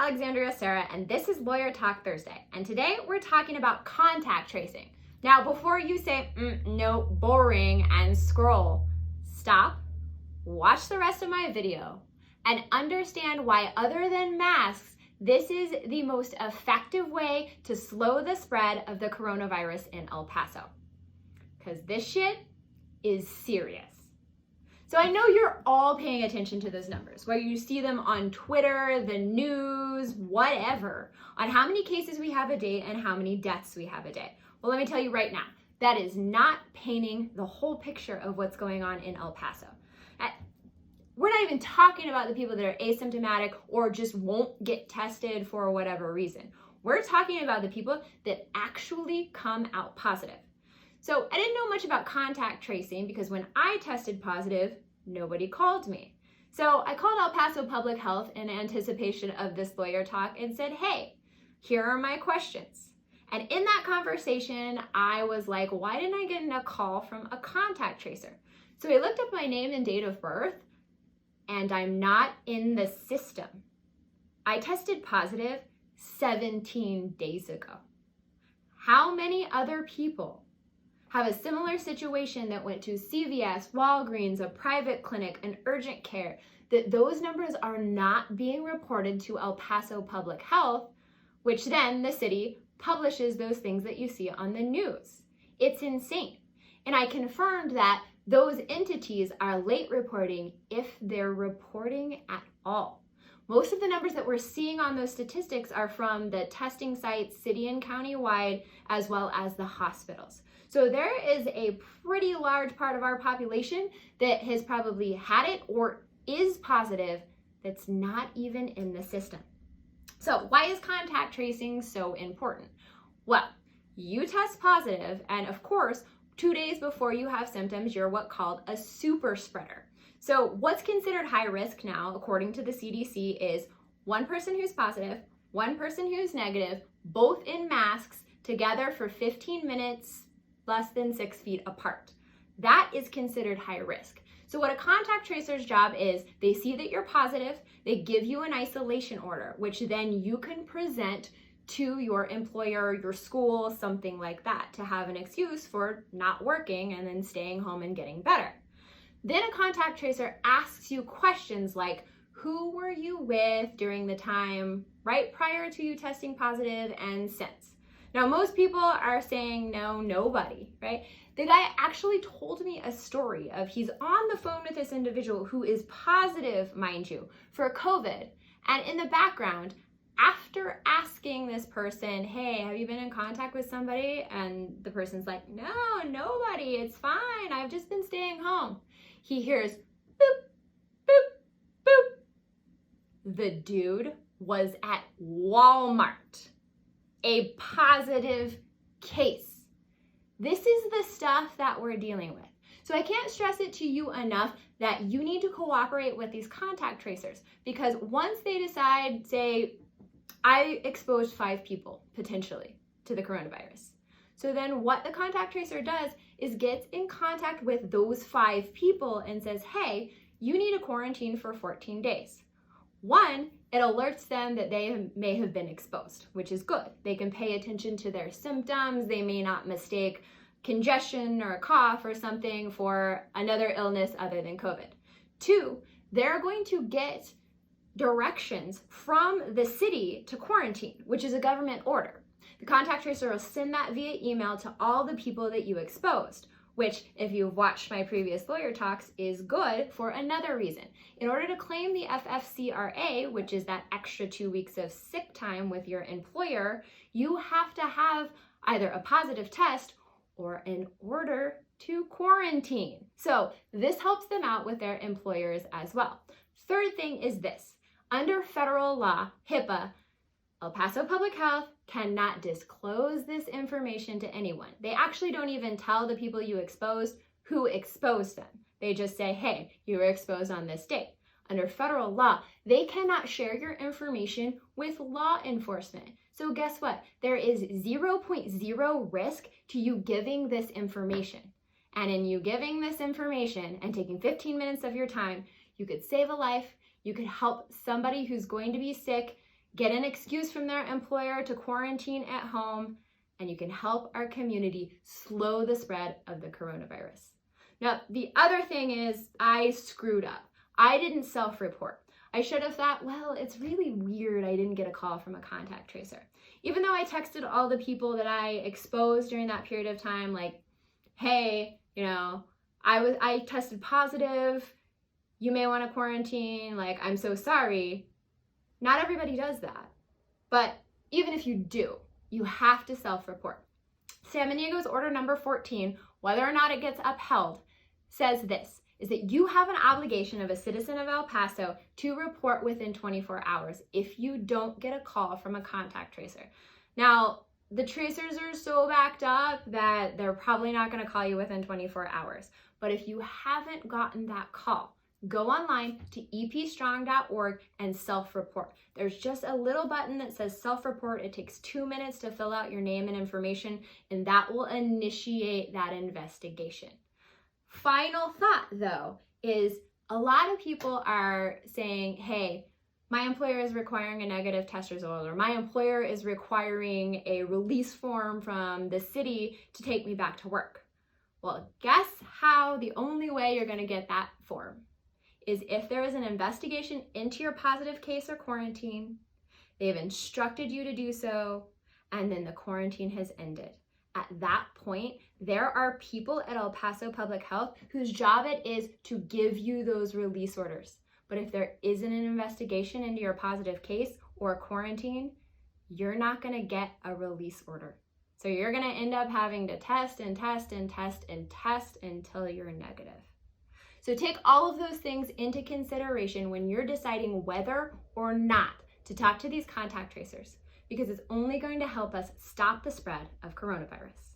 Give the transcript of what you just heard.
Alexandria Sarah, and this is Lawyer Talk Thursday. And today we're talking about contact tracing. Now, before you say, no, boring, and scroll, stop, watch the rest of my video, and understand why, other than masks, this is the most effective way to slow the spread of the coronavirus in El Paso. Because this shit is serious. So I know you're all paying attention to those numbers, whether you see them on Twitter, the news, whatever, on how many cases we have a day and how many deaths we have a day. Well, let me tell you right now, that is not painting the whole picture of what's going on in El Paso. We're not even talking about the people that are asymptomatic or just won't get tested for whatever reason. We're talking about the people that actually come out positive. So I didn't know much about contact tracing because when I tested positive, nobody called me. So I called El Paso Public Health in anticipation of this lawyer talk and said, hey, here are my questions. And in that conversation, I was like, why didn't I get a call from a contact tracer? So I looked up my name and date of birth, and I'm not in the system. I tested positive 17 days ago. How many other people have a similar situation that went to CVS, Walgreens, a private clinic, an urgent care, that those numbers are not being reported to El Paso Public Health, which then the city publishes those things that you see on the news? It's insane. And I confirmed that those entities are late reporting if they're reporting at all. Most of the numbers that we're seeing on those statistics are from the testing sites, city and county-wide, as well as the hospitals. So there is a pretty large part of our population that has probably had it or is positive that's not even in the system. So why is contact tracing so important? Well, you test positive, and of course, 2 days before you have symptoms, you're what's called a super spreader. So what's considered high risk now, according to the CDC, is one person who's positive, one person who's negative, both in masks, together for 15 minutes, less than 6 feet apart. That is considered high risk. So what a contact tracer's job is, they see that you're positive, they give you an isolation order, which then you can present to your employer, your school, something like that, to have an excuse for not working and then staying home and getting better. Then a contact tracer asks you questions like, who were you with during the time right prior to you testing positive and since? Now, most people are saying no, nobody, right? The guy actually told me a story of he's on the phone with this individual who is positive, mind you, for COVID. And in the background, after asking this person, hey, have you been in contact with somebody? And the person's like, no, nobody, it's fine. I've just been staying home. He hears boop, boop, boop. The dude was at Walmart, a positive case. This is the stuff that we're dealing with. So I can't stress it to you enough that you need to cooperate with these contact tracers, because once they decide, say, I exposed 5 people potentially to the coronavirus. So then what the contact tracer does is gets in contact with those 5 people and says, hey, you need a quarantine for 14 days. One, it alerts them that they may have been exposed, which is good. They can pay attention to their symptoms. They may not mistake congestion or a cough or something for another illness other than COVID. 2, they're going to get directions from the city to quarantine, which is a government order. The contact tracer will send that via email to all the people that you exposed, which, if you've watched my previous lawyer talks, is good for another reason. In order to claim the FFCRA, which is that extra 2 weeks of sick time with your employer, you have to have either a positive test or an order to quarantine. So this helps them out with their employers as well. Third thing is this. Under federal law, HIPAA, El Paso Public Health cannot disclose this information to anyone. They actually don't even tell the people you exposed who exposed them. They just say, hey, you were exposed on this date. Under federal law, they cannot share your information with law enforcement. So guess what? There is 0.0 risk to you giving this information. And in you giving this information and taking 15 minutes of your time, you could save a life, you could help somebody who's going to be sick get an excuse from their employer to quarantine at home, and you can help our community slow the spread of the coronavirus. Now, the other thing is I screwed up. I didn't self-report. I should have thought, well, it's really weird I didn't get a call from a contact tracer. Even though I texted all the people that I exposed during that period of time, like, hey, I tested positive, you may want to quarantine, like, I'm so sorry. Not everybody does that. But even if you do, you have to self-report. Samanigo's order number 14, whether or not it gets upheld, says this, is that you have an obligation of a citizen of El Paso to report within 24 hours if you don't get a call from a contact tracer. Now, the tracers are so backed up that they're probably not going to call you within 24 hours. But if you haven't gotten that call, go online to epstrong.org and self-report. There's just a little button that says self-report. It takes 2 minutes to fill out your name and information, and that will initiate that investigation. Final thought, though, is a lot of people are saying, hey, my employer is requiring a negative test result, or my employer is requiring a release form from the city to take me back to work. Well, guess how the only way you're going to get that form is if there is an investigation into your positive case or quarantine, they've instructed you to do so, and then the quarantine has ended. At that point, there are people at El Paso Public Health whose job it is to give you those release orders. But if there isn't an investigation into your positive case or quarantine, you're not going to get a release order. So you're going to end up having to test and test and test and test until you're negative. So take all of those things into consideration when you're deciding whether or not to talk to these contact tracers, because it's only going to help us stop the spread of coronavirus.